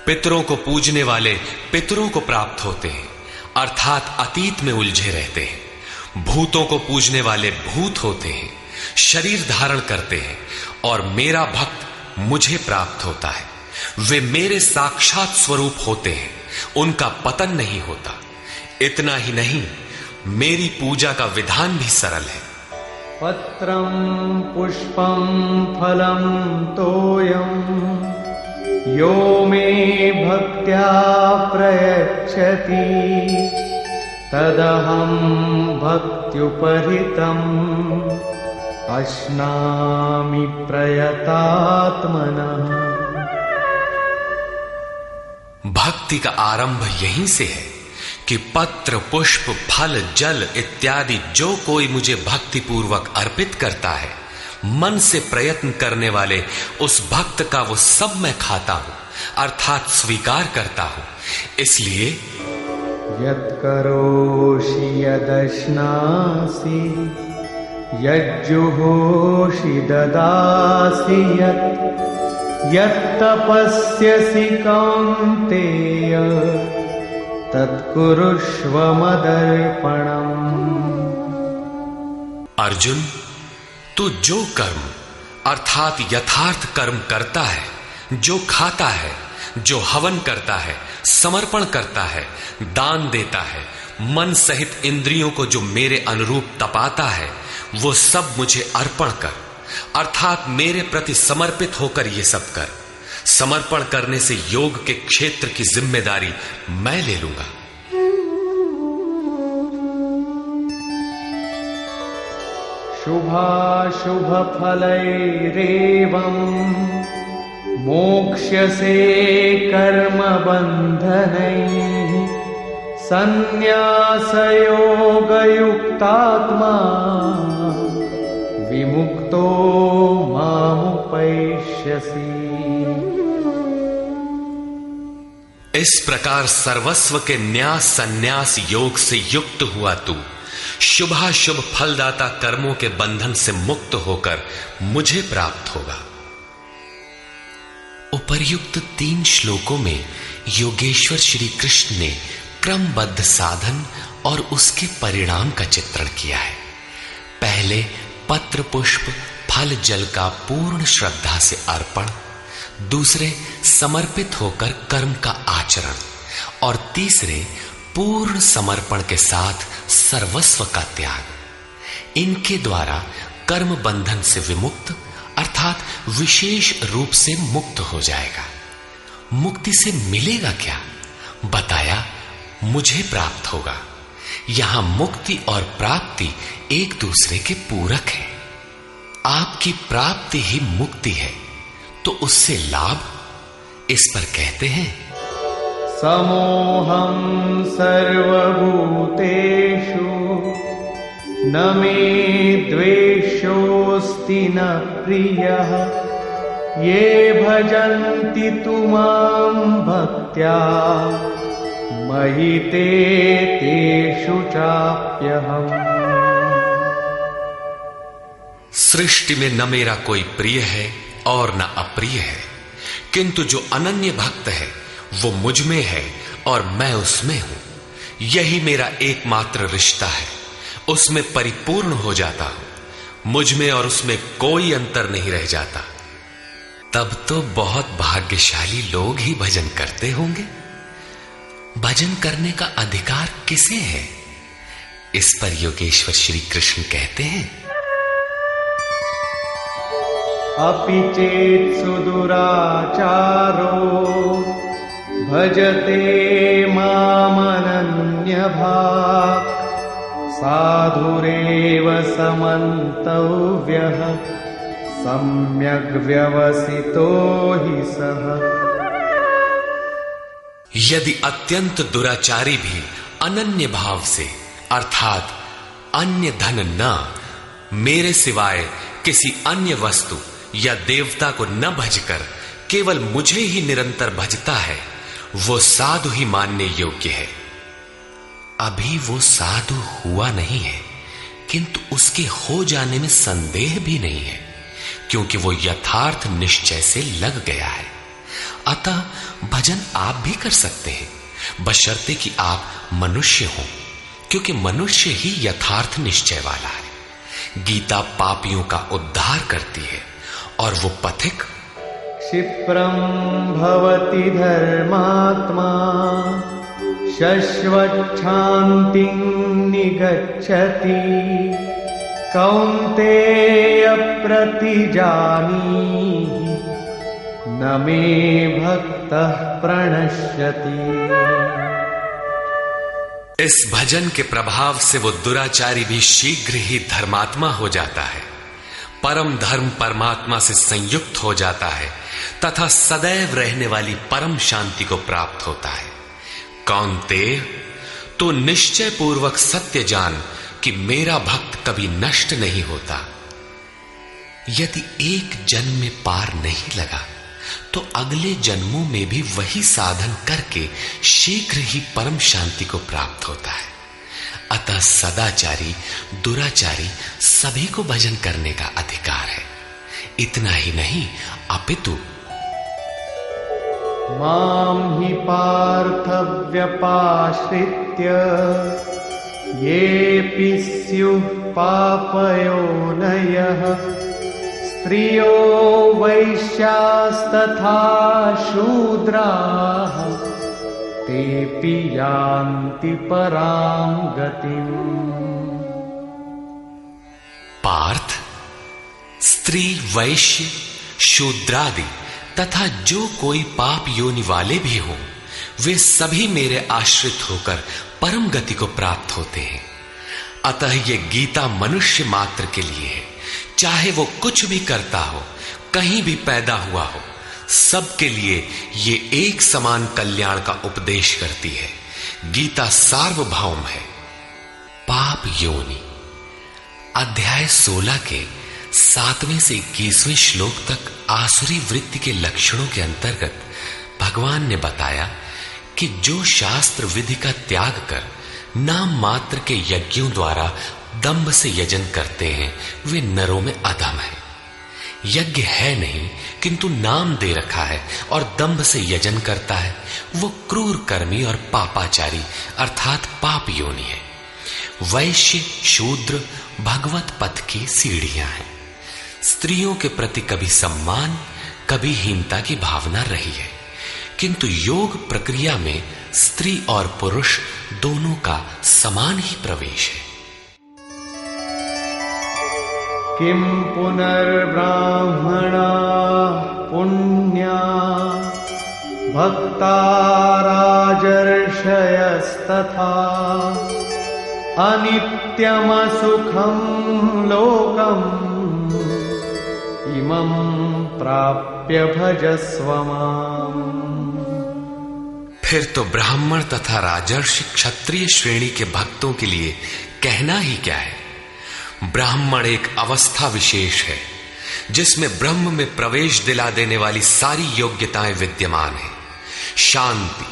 पितरों को पूजने वाले पितरों को प्राप्त होते हैं, अर्थात अतीत में उलझे रहते हैं। भूतों को पूजने वाले भूत होते हैं, शरीर धारण करते हैं, और मेरा भक्त मुझे प्राप्त होता है। वे मेरे साक्षात स्वरूप होते हैं, उनका पतन नहीं होता। इतना ही नहीं, मेरी पूजा का विधान भी सरल है। पत्रं पुष्पं फलं तोयं यो मे भक्त्या प्रयच्छति तदहं भक्त्युपहृतम् अश्नामि प्रयतात्मनः। भक्ति का आरंभ यहीं से है कि पत्र, पुष्प, फल, जल इत्यादि जो कोई मुझे भक्ति पूर्वक अर्पित करता है, मन से प्रयत्न करने वाले उस भक्त का वो सब मैं खाता हूं, अर्थात स्वीकार करता हूं। इसलिए यत्करोषि यदश्नासि यज्जुहोषि ददासि यत्तपस्यसि कौन्तेय तत्कुरुष्व मदर्पणम्। अर्जुन, तू जो कर्म अर्थात यथार्थ कर्म करता है, जो खाता है, जो हवन करता है, समर्पण करता है, दान देता है, मन सहित इंद्रियों को जो मेरे अनुरूप तपाता है, वो सब मुझे अर्पण कर, अर्थात मेरे प्रति समर्पित होकर ये सब कर। समर्पण करने से योग के क्षेत्र की जिम्मेदारी मैं ले लूंगा। शुभाशुभ फलैरेवं मोक्ष्यसे कर्म बन्धनैः संन्यासयोगयुक्तात्मा विमुक्तो मामुपैष्यसि। इस प्रकार सर्वस्व के न्यास संन्यास योग से युक्त हुआ तू शुभाशुभ फलदाता कर्मों के बंधन से मुक्त होकर मुझे प्राप्त होगा। उपर्युक्त 3 श्लोकों में योगेश्वर श्री कृष्ण ने क्रमबद्ध साधन और उसके परिणाम का चित्रण किया है। पहले पत्र पुष्प फल जल का पूर्ण श्रद्धा से अर्पण, दूसरे समर्पित होकर कर्म का आचरण और तीसरे पूर्ण समर्पण के साथ सर्वस्व का त्याग। इनके द्वारा कर्म बंधन से विमुक्त अर्थात विशेष रूप से मुक्त हो जाएगा। मुक्ति से मिलेगा क्या? बताया मुझे प्राप्त होगा। यहां मुक्ति और प्राप्ति एक दूसरे के पूरक हैं। आपकी प्राप्ति ही मुक्ति है, तो उससे लाभ इस पर कहते हैं समोहं सर्वभूतेषु न मे द्वेषोऽस्ति न प्रियः ये भजन्ति तु मां भक्त्या मयि ते तेषु चाप्यहम्। सृष्टि में न मेरा कोई प्रिय है और न अप्रिय है, किंतु जो अनन्य भक्त है वो मुझ में है और मैं उसमें हूं। यही मेरा एकमात्र रिश्ता है, उसमें परिपूर्ण हो जाता हूं। मुझ में और उसमें कोई अंतर नहीं रह जाता। तब तो बहुत भाग्यशाली लोग ही भजन करते होंगे। भजन करने का अधिकार किसे है? इस पर योगेश्वर श्री कृष्ण कहते हैं अपि चेत् सुदुराचारो भजते मामनन्यभाक् साधुरेव समन्तव्यः सम्यग् व्यवसितो हि सः। यदि अत्यंत दुराचारी भी अनन्य भाव से अर्थात अन्य धन न, मेरे सिवाय किसी अन्य वस्तु या देवता को न भजकर केवल मुझे ही निरंतर भजता है, वो साधु ही मानने योग्य है। अभी वो साधु हुआ नहीं है, किंतु उसके हो जाने में संदेह भी नहीं है, क्योंकि वो यथार्थ निश्चय से लग गया है। अतः भजन आप भी कर सकते हैं, बशर्ते कि आप मनुष्य हो, क्योंकि मनुष्य ही यथार्थ निश्चय वाला है। गीता पापियों का उद्धार करती है और वो पथिक क्षिप्रं भवति धर्मात्मा शश्वच्छान्तिं निगच्छति कौन्तेय प्रतिजानीहि न मे भक्तः प्रणश्यति। इस भजन के प्रभाव से वो दुराचारी भी शीघ्र ही धर्मात्मा हो जाता है, परम धर्म परमात्मा से संयुक्त हो जाता है तथा सदैव रहने वाली परम शांति को प्राप्त होता है। कौन्तेय, तो निश्चय पूर्वक सत्य जान कि मेरा भक्त कभी नष्ट नहीं होता। यदि एक जन्म में पार नहीं लगा तो अगले जन्मों में भी वही साधन करके शीघ्र ही परम शांति को प्राप्त होता है। अतः सदाचारी दुराचारी सभी को भजन करने का अधिकार है। इतना ही नहीं अपितु मां हि पार्थ व्यपाश्रित्य येऽपि स्युः पापयोनयः स्त्रियो वैश्यास्तथा शूद्राः तेऽपि यान्ति परां गतिम्। पार्थ, स्त्री, वैश्य, शूद्रादि तथा जो कोई पाप योनि वाले भी हों, वे सभी मेरे आश्रित होकर परम गति को प्राप्त होते हैं। अतः ये गीता मनुष्य मात्र के लिए है, चाहे वो कुछ भी करता हो, कहीं भी पैदा हुआ हो, सबके लिए ये एक समान कल्याण का उपदेश करती है। गीता सार्वभौम है। पाप योनि अध्याय 16 के 7वें से 21वें श्लोक तक आसुरी वृत्ति के लक्षणों के अंतर्गत भगवान ने बताया कि जो शास्त्र विधि का त्याग कर नाम मात्र के यज्ञों द्वारा दंभ से यजन करते हैं, वे नरों में अधम है। यज्ञ है नहीं किंतु नाम दे रखा है और दंभ से यजन करता है, वो क्रूर कर्मी और पापाचारी अर्थात पाप योनि है। वैश्य, शूद्र भगवत पथ की सीढ़ियां हैं। स्त्रियों के प्रति कभी सम्मान, कभी हीनता की भावना रही है, किंतु योग प्रक्रिया में स्त्री और पुरुष दोनों का समान ही प्रवेश है। किं पुनर्ब्राह्मणा पुण्या भक्ता राजर्षयस्तथा अनित्यमसुखं लोकम् इमं प्राप्य भजस्व माम्। फिर तो ब्राह्मण तथा राजर्षि क्षत्रिय श्रेणी के भक्तों के लिए कहना ही क्या है। ब्राह्मण एक अवस्था विशेष है जिसमें ब्रह्म में प्रवेश दिला देने वाली सारी योग्यताएं विद्यमान हैं। शांति,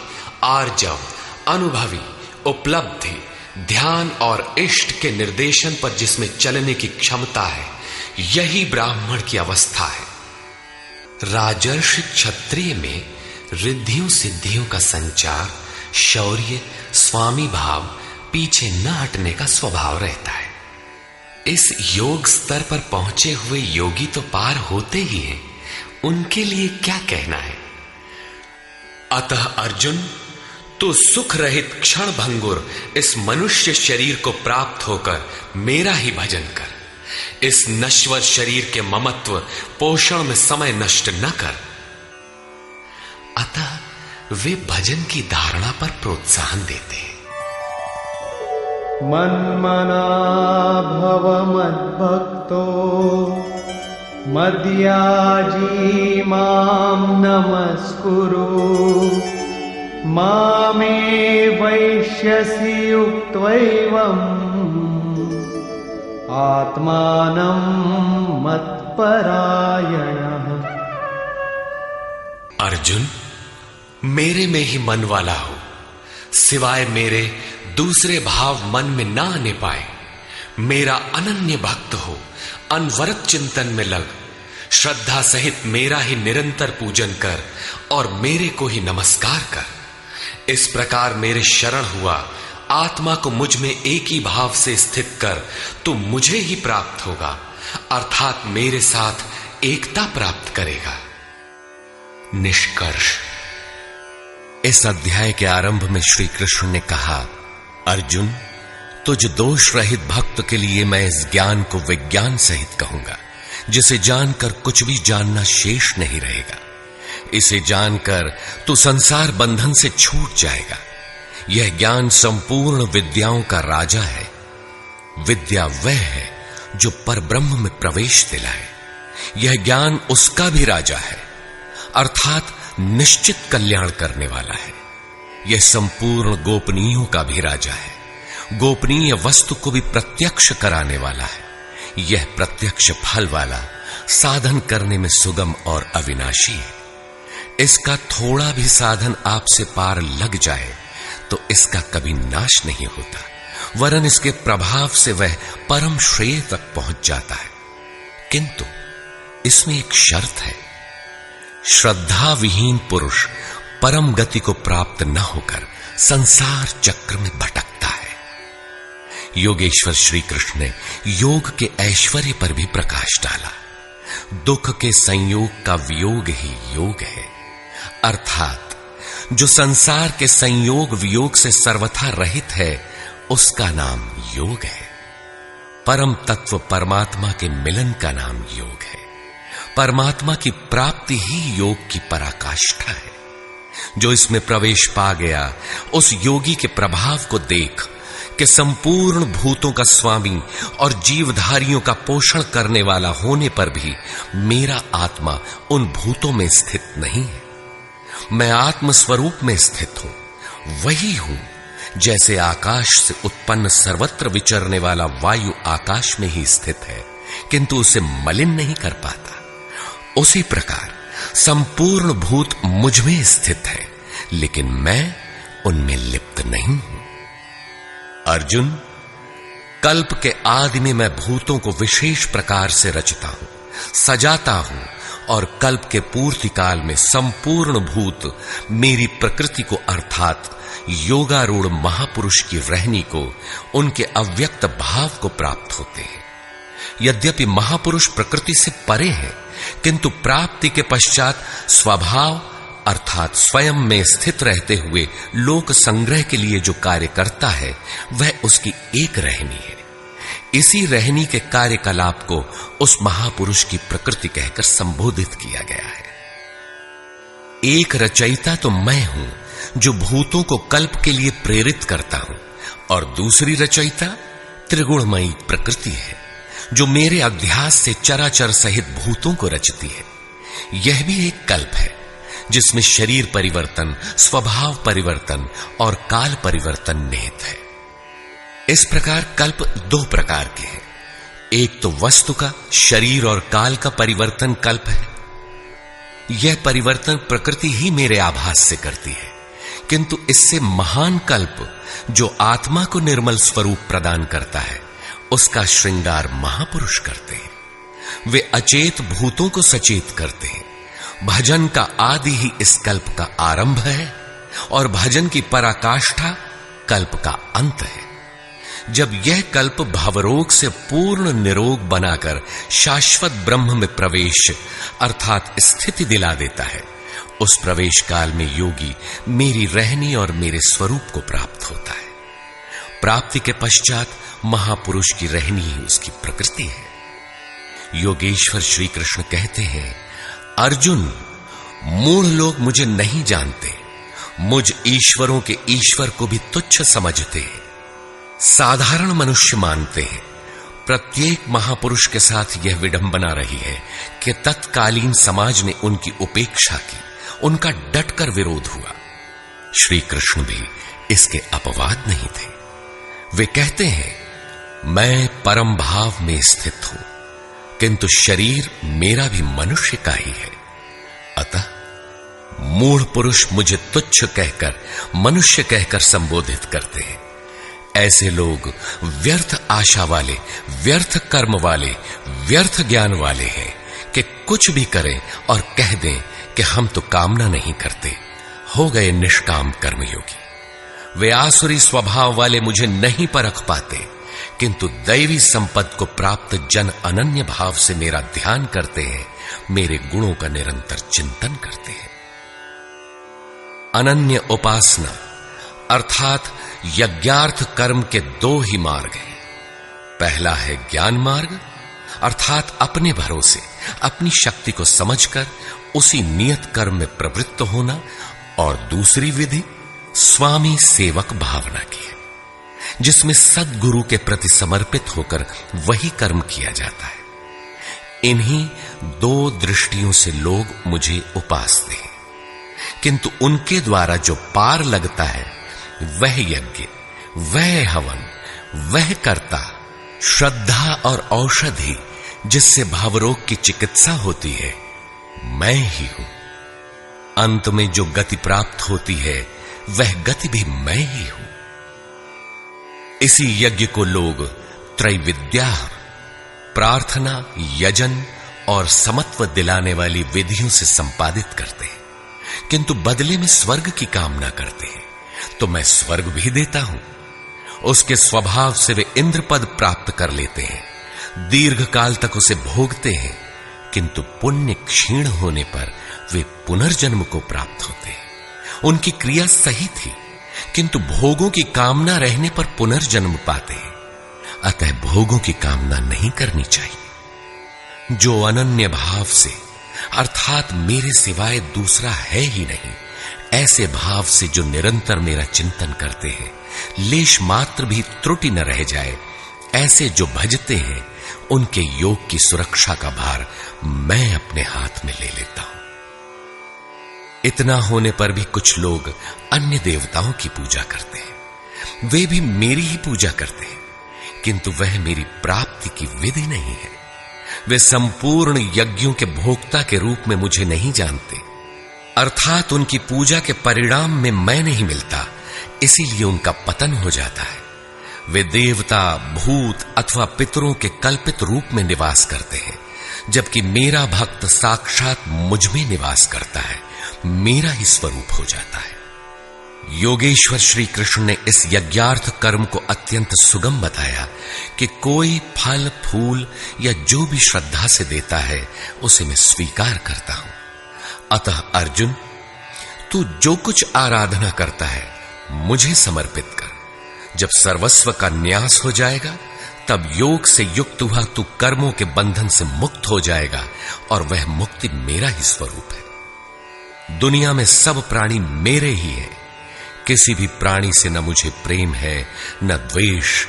आर्जव, अनुभवी, उपलब्धि, ध्यान और इष्ट के निर्देशन पर जिसमें चलने की क्षमता है, यही ब्राह्मण की अवस्था है। राजर्षि क्षत्रिय में रिद्धियों सिद्धियों का संचार, शौर्य, स्वामी भाव, पीछे न हटने का स्वभाव रहता है। इस योग स्तर पर पहुंचे हुए योगी तो पार होते ही हैं, उनके लिए क्या कहना है। अतः अर्जुन, तू सुख रहित क्षण भंगुर इस मनुष्य शरीर को प्राप्त होकर मेरा ही भजन कर। इस नश्वर शरीर के ममत्व पोषण में समय नष्ट न कर। अतः वे भजन की धारणा पर प्रोत्साहन देते हैं। मन्मना भव मद्भक्तो मद्याजी मां नमस्कुरु मामे वैश्यसि युक्त्वैवम् आत्मानं मत्परायणः। अर्जुन, मेरे में ही मन वाला हो, सिवाय मेरे दूसरे भाव मन में ना आने पाए। मेरा अनन्य भक्त हो, अनवरत चिंतन में लग, श्रद्धा सहित मेरा ही निरंतर पूजन कर और मेरे को ही नमस्कार कर। इस प्रकार मेरे शरण हुआ, आत्मा को मुझ में एक ही भाव से स्थित कर, तो मुझे ही प्राप्त होगा, अर्थात मेरे साथ एकता प्राप्त करेगा। निष्कर्ष, इस अध्याय के आरंभ में श्री कृष्ण ने कहा, अर्जुन, तुझ दोष रहित भक्त के लिए मैं इस ज्ञान को विज्ञान सहित कहूंगा, जिसे जानकर कुछ भी जानना शेष नहीं रहेगा। इसे जानकर तू संसार बंधन से छूट जाएगा। यह ज्ञान संपूर्ण विद्याओं का राजा है। विद्या वह है जो परब्रह्म में प्रवेश दिलाए। यह ज्ञान उसका भी राजा है, अर्थात निश्चित कल्याण करने वाला है। यह संपूर्ण गोपनीयों का भी राजा है, गोपनीय वस्तु को भी प्रत्यक्ष कराने वाला है। यह प्रत्यक्ष फल वाला, साधन करने में सुगम और अविनाशी है। इसका थोड़ा भी साधन आपसे पार लग जाए तो इसका कभी नाश नहीं होता, वरन इसके प्रभाव से वह परम श्रेय तक पहुंच जाता है। किंतु इसमें एक शर्त है, श्रद्धा विहीन पुरुष परम गति को प्राप्त न होकर संसार चक्र में भटकता है। योगेश्वर श्री कृष्ण ने योग के ऐश्वर्य पर भी प्रकाश डाला। दुख के संयोग का वियोग ही योग है। अर्थात जो संसार के संयोग वियोग से सर्वथा रहित है, उसका नाम योग है। परम तत्व परमात्मा के मिलन का नाम योग है। परमात्मा की प्राप्ति ही योग की पराकाष्ठा है। जो इसमें प्रवेश पा गया, उस योगी के प्रभाव को देख कि संपूर्ण भूतों का स्वामी और जीवधारियों का पोषण करने वाला होने पर भी मेरा आत्मा उन भूतों में स्थित नहीं है। मैं आत्म स्वरूप में स्थित हूं, वही हूं जैसे आकाश से उत्पन्न सर्वत्र विचरने वाला वायु आकाश में ही स्थित है, किंतु उसे मलिन नहीं कर पाता। उसी प्रकार संपूर्ण भूत मुझ में स्थित है, लेकिन मैं उनमें लिप्त नहीं हूं। अर्जुन, कल्प के आदि में मैं भूतों को विशेष प्रकार से रचता हूं, सजाता हूं, और कल्प के पूर्ति काल में संपूर्ण भूत मेरी प्रकृति को अर्थात योगारूढ़ महापुरुष की रहनी को, उनके अव्यक्त भाव को प्राप्त होते हैं। यद्यपि महापुरुष प्रकृति से परे हैं, किंतु प्राप्ति के पश्चात स्वभाव अर्थात स्वयं में स्थित रहते हुए लोक संग्रह के लिए जो कार्य करता है, वह उसकी एक रहनी है। इसी रहनी के कार्यकलाप को उस महापुरुष की प्रकृति कहकर संबोधित किया गया है। एक रचयिता तो मैं हूं जो भूतों को कल्प के लिए प्रेरित करता हूं, और दूसरी रचयिता त्रिगुणमयी प्रकृति है जो मेरे अध्यास से चराचर सहित भूतों को रचती है। यह भी एक कल्प है जिसमें शरीर परिवर्तन, स्वभाव परिवर्तन और काल परिवर्तन निहित है। इस प्रकार कल्प दो प्रकार के हैं। एक तो वस्तु का, शरीर और काल का परिवर्तन कल्प है। यह परिवर्तन प्रकृति ही मेरे आभास से करती है, किंतु इससे महान कल्प जो आत्मा को निर्मल स्वरूप प्रदान करता है, उसका श्रृंगार महापुरुष करते हैं। वे अचेत भूतों को सचेत करते हैं। भजन का आदि ही इस कल्प का आरंभ है, और भजन की पराकाष्ठा कल्प का अंत है। जब यह कल्प भवरोग से पूर्ण निरोग बनाकर शाश्वत ब्रह्म में प्रवेश अर्थात स्थिति दिला देता है, उस प्रवेश काल में योगी मेरी रहनी और मेरे स्वरूप को प्राप्त होता है। प्राप्ति के पश्चात महापुरुष की रहनी ही उसकी प्रकृति है। योगेश्वर श्री कृष्ण कहते हैं, अर्जुन, मूढ़ लोग मुझे नहीं जानते, मुझ ईश्वरों के ईश्वर को भी तुच्छ समझते हैं, साधारण मनुष्य मानते हैं। प्रत्येक महापुरुष के साथ यह विडंबना रही है कि तत्कालीन समाज ने उनकी उपेक्षा की, उनका डटकर विरोध हुआ। श्री कृष्ण भी इसके अपवाद नहीं थे। वे कहते हैं, मैं परम भाव में स्थित हूं, किंतु शरीर मेरा भी मनुष्य का ही है। अतः मूढ़ पुरुष मुझे तुच्छ कहकर, मनुष्य कहकर संबोधित करते हैं। ऐसे लोग व्यर्थ आशा वाले, व्यर्थ कर्म वाले, व्यर्थ ज्ञान वाले हैं कि कुछ भी करें और कह दें कि हम तो कामना नहीं करते, हो गए निष्काम कर्मयोगी। वे आसुरी स्वभाव वाले मुझे नहीं परख पाते, किंतु दैवी संपद को प्राप्त जन अनन्य भाव से मेरा ध्यान करते हैं, मेरे गुणों का निरंतर चिंतन करते हैं। अनन्य उपासना अर्थात यज्ञार्थ कर्म के दो ही मार्ग हैं। पहला है ज्ञान मार्ग अर्थात अपने भरोसे, अपनी शक्ति को समझकर उसी नियत कर्म में प्रवृत्त होना, और दूसरी विधि स्वामी सेवक भावना की है, जिसमें सद्गुरु के प्रति समर्पित होकर वही कर्म किया जाता है। इन्हीं दो दृष्टियों से लोग मुझे उपासते हैं, किंतु उनके द्वारा जो पार लगता है वह यज्ञ, वह हवन, वह कर्ता, श्रद्धा और औषधि जिससे भावरोग की चिकित्सा होती है, मैं ही हूं। अंत में जो गति प्राप्त होती है वह गति भी मैं ही हूं। इसी यज्ञ को लोग त्रैविद्या, प्रार्थना, यजन और समत्व दिलाने वाली विधियों से संपादित करते हैं, किंतु बदले में स्वर्ग की कामना करते हैं। तो मैं स्वर्ग भी देता हूं। उसके स्वभाव से वे इंद्र पद प्राप्त कर लेते हैं, दीर्घ काल तक उसे भोगते हैं, किंतु पुण्य क्षीण होने पर वे पुनर्जन्म को प्राप्त होते हैं। उनकी क्रिया सही थी, किंतु भोगों की कामना रहने पर पुनर्जन्म पाते हैं। अतः भोगों की कामना नहीं करनी चाहिए। जो अनन्य भाव से, अर्थात मेरे सिवाय दूसरा है ही नहीं, ऐसे भाव से जो निरंतर मेरा चिंतन करते हैं, लेश मात्र भी त्रुटि न रह जाए, ऐसे जो भजते हैं, उनके योग की सुरक्षा का भार मैं अपने हाथ में ले लेता हूं। इतना होने पर भी कुछ लोग अन्य देवताओं की पूजा करते हैं। वे भी मेरी ही पूजा करते हैं, किंतु वह मेरी प्राप्ति की विधि नहीं है। वे संपूर्ण यज्ञों के भोक्ता के रूप में मुझे नहीं जानते, अर्थात उनकी पूजा के परिणाम में मैं नहीं मिलता, इसीलिए उनका पतन हो जाता है। वे देवता, भूत अथवा पितरों के कल्पित रूप में निवास करते हैं, जबकि मेरा भक्त साक्षात मुझ में निवास करता है, मेरा ही स्वरूप हो जाता है। योगेश्वर श्री कृष्ण ने इस यज्ञार्थ कर्म को अत्यंत सुगम बताया कि कोई फल फूल या जो भी श्रद्धा से देता है, उसे मैं स्वीकार करता हूं। अतः अर्जुन, तू जो कुछ आराधना करता है मुझे समर्पित कर। जब सर्वस्व का न्यास हो जाएगा, तब योग से युक्त हुआ तू कर्मों के बंधन से मुक्त हो जाएगा, और वह मुक्ति मेरा ही स्वरूप है। दुनिया में सब प्राणी मेरे ही हैं। किसी भी प्राणी से न मुझे प्रेम है न द्वेष,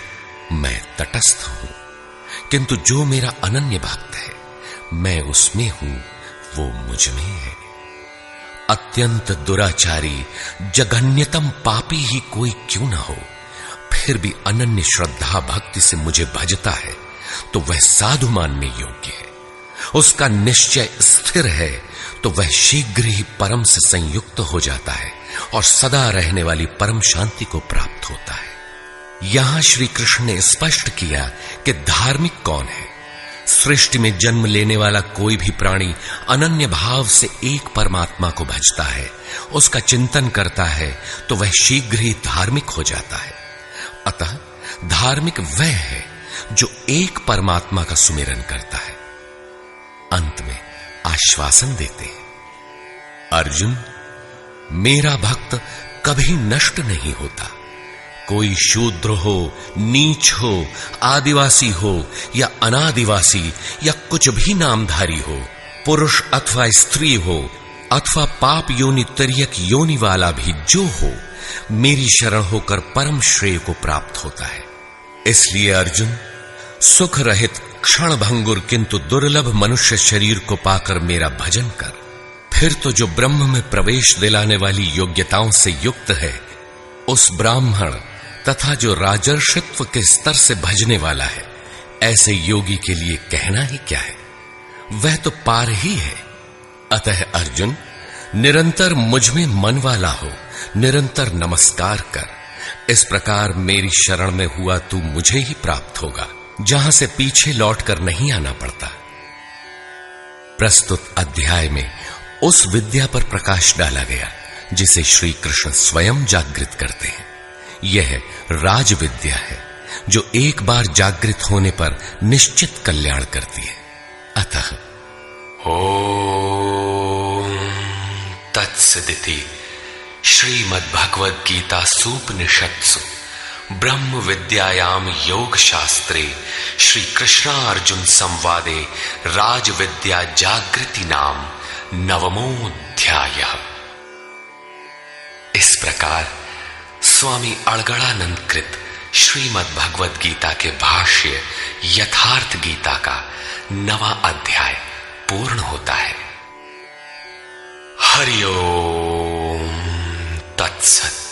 मैं तटस्थ हूं। किंतु जो मेरा अनन्य भक्त है, मैं उसमें हूं, वो मुझ में है। अत्यंत दुराचारी, जघन्यतम पापी ही कोई क्यों न हो, फिर भी अनन्य श्रद्धा भक्ति से मुझे भजता है, तो वह साधु मानने योग्य है। उसका निश्चय स्थिर है, तो वह शीघ्र ही परम से संयुक्त हो जाता है और सदा रहने वाली परम शांति को प्राप्त होता है। यहां श्री कृष्ण ने स्पष्ट किया कि धार्मिक कौन है। सृष्टि में जन्म लेने वाला कोई भी प्राणी अनन्य भाव से एक परमात्मा को भजता है, उसका चिंतन करता है, तो वह शीघ्र ही धार्मिक हो जाता है। अतः धार्मिक वह है जो एक परमात्मा का सुमिरन करता है। अंत में आश्वासन देते हैं, अर्जुन, मेरा भक्त कभी नष्ट नहीं होता। कोई शूद्र हो, नीच हो, आदिवासी हो या अनादिवासी या कुछ भी नामधारी हो, पुरुष अथवा स्त्री हो, अथवा पाप योनि तिर्यक योनि वाला भी जो हो, मेरी शरण होकर परम श्रेय को प्राप्त होता है। इसलिए अर्जुन, सुख रहित क्षण भंगुर किंतु दुर्लभ मनुष्य शरीर को पाकर मेरा भजन कर। फिर तो जो ब्रह्म में प्रवेश दिलाने वाली योग्यताओं से युक्त है, उस ब्राह्मण तथा जो राजर्षित्व के स्तर से भजने वाला है, ऐसे योगी के लिए कहना ही क्या है, वह तो पार ही है। अतः अर्जुन, निरंतर मुझ में मन वाला हो, निरंतर नमस्कार कर। इस प्रकार मेरी शरण में हुआ तू मुझे ही प्राप्त होगा, जहां से पीछे लौटकर नहीं आना पड़ता। प्रस्तुत अध्याय में उस विद्या पर प्रकाश डाला गया जिसे श्री कृष्ण स्वयं जागृत करते हैं। यह राज विद्या है जो एक बार जागृत होने पर निश्चित कल्याण करती है। अतः ओम तत्सदिति श्रीमद्भगवद गीता सूपनिषत्सु ब्रह्म विद्यायाम योग शास्त्रे श्री कृष्णार्जुन संवादे राज विद्या जागृति नाम नवमोऽध्यायः। इस प्रकार स्वामी अड़गड़ानंद कृत श्रीमद् भगवद गीता के भाष्य यथार्थ गीता का 9वां अध्याय पूर्ण होता है। हरि ओम तत्सत।